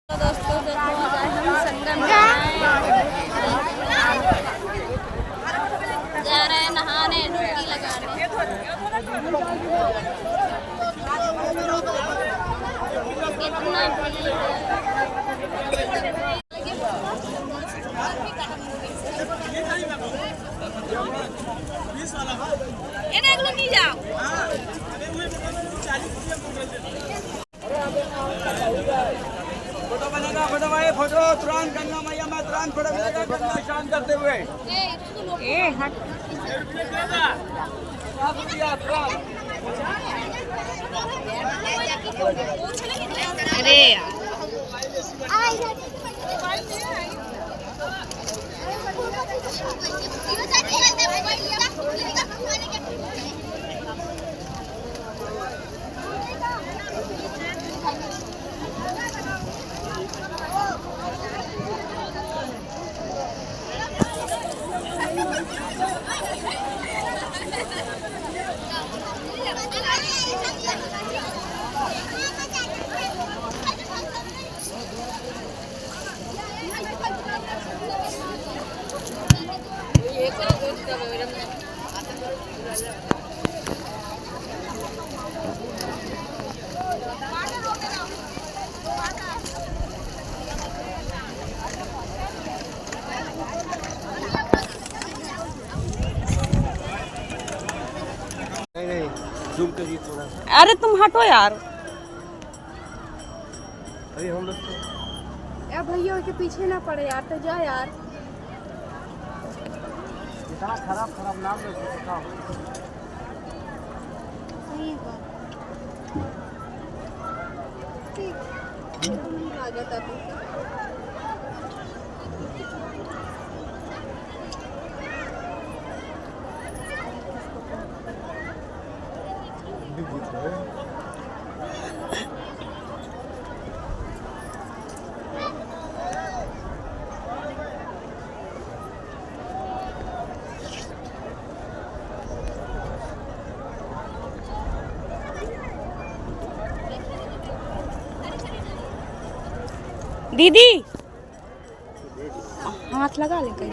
तो दोस्तों देखो आज हम संगम जा रहे हैं नहाने, डुबकी लगाने। कितना भीड़ है। नहीं जाओ। फोटो बनेगा, फोटो भाई, फोटो तुरंत गंगा मैया में तुरंत फोटो मिलेगा गंगा स्नान करते हुए। अरे नहीं जूम करिए थोड़ा सा। अरे तुम हटो यार। अरे हम लोग यार भैया के पीछे ना पड़े यार, तो जा यार। इतना खराब नाम ले सकता हूँ। सही है ठीक आ जाता तू। दीदी हाथ लगा ले कहीं।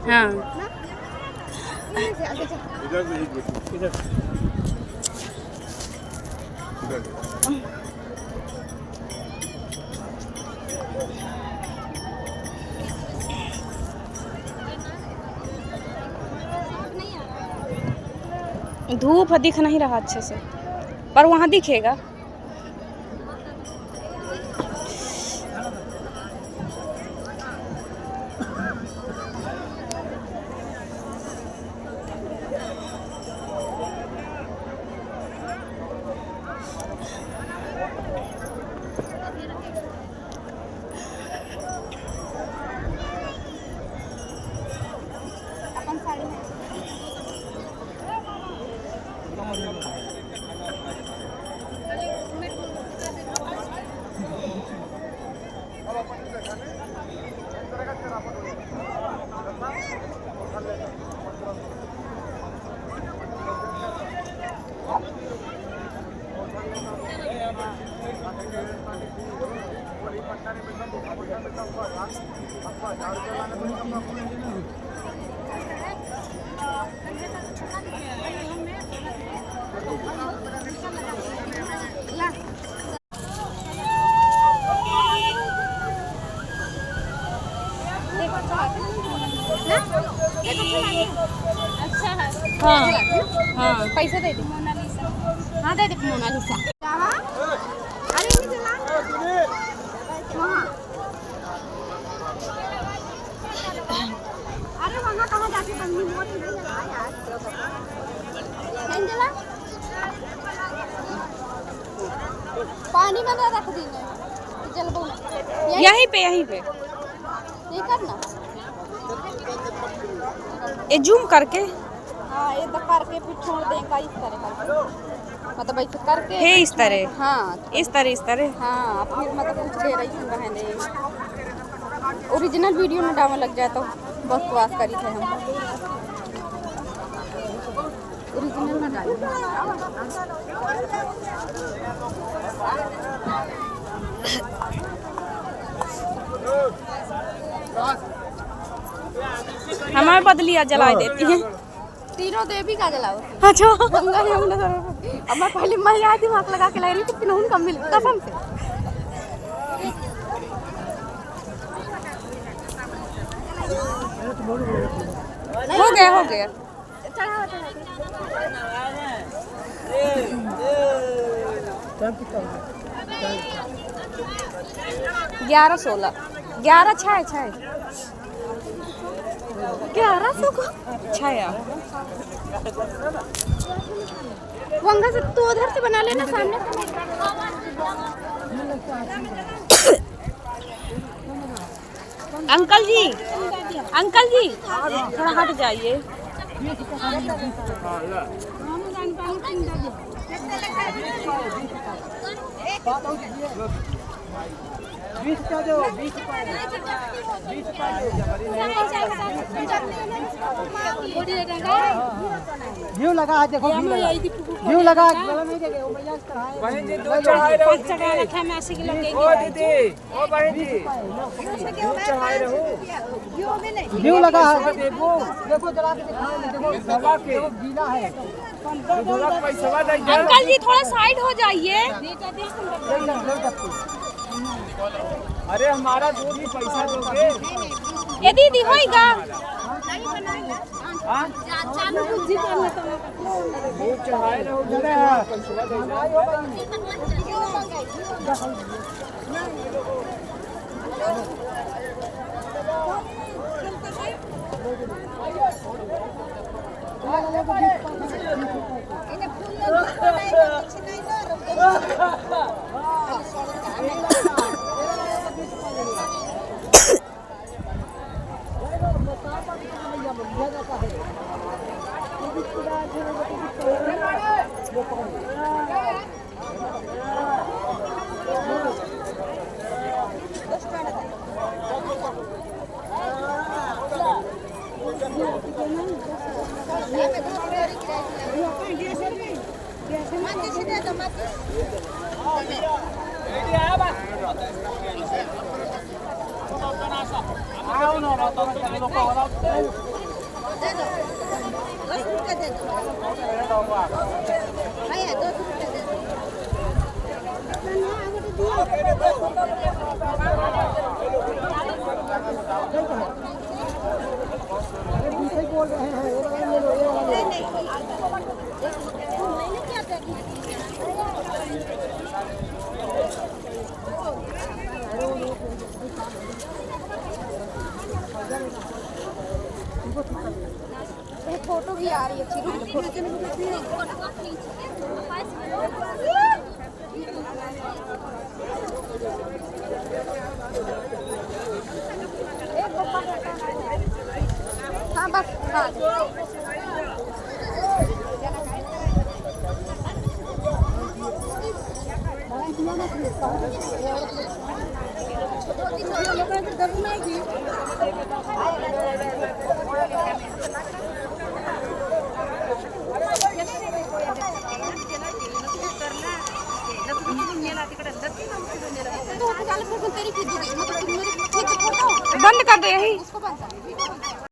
हाँ इधर धूप दिख नहीं रहा अच्छे से, पर वहाँ दिखेगा। हाँ हाँ पैसा दे दे। हाँ दे दे मोनालिसा। अरे वहाँ कहाँ जाके बंदी मोट नहीं लगा यार। पानी में ना रख दी यहीं पे ये करना ये जूम करके। हाँ ये तो करके फिर छोड़ देगा इस तरह करके, मतलब ऐसे करके है इस तरह। हाँ इस तरह हाँ फिर मतलब कुछ देर ऐसे रहने ओरिजिनल वीडियो में डालने लग जाए तो बकवास करी थे हम। ओरिजिनल में डालेंगे। हमारे बदलिया जला देती है। तीनों देवी का जलाओ। अच्छा गंगा यमुना सरस्वती। अब मैं पहले मैया दिमाग लगा के लाई रही थी, फिर उनका मिल कसम से। हो गया हो गया। चढ़ाओ 11-16 11 छाए छाए 1100 को छाया। वंगा से तो उधर से बना लेना सामने अंकल जी अंकल जी थोड़ा हट जाइए। घी लगा है, देखो घी लगा गला नहीं देंगे, वो भैया चढ़ाए। बहन जी दूध चढ़ाए रहो दीदी। ओ दीदी, ओ बहन जी दूध चढ़ाए रहो। घी लगा है, देखो देखो जला के दिखाओ, देखो दबा के देखो गीला है। दूध पैसा दे दे। अंकल जी थोड़ा साइड हो जाइए। अरे हमारा दूध ही पैसा दोगे। ये दीदी होएगा। हाँ दूध चढ़ाए रहो पैसा दे बोल रहे हैं ये वाला ले लो, ये वाला ले एक फोटो भी आ रही है हाँ बस हाँ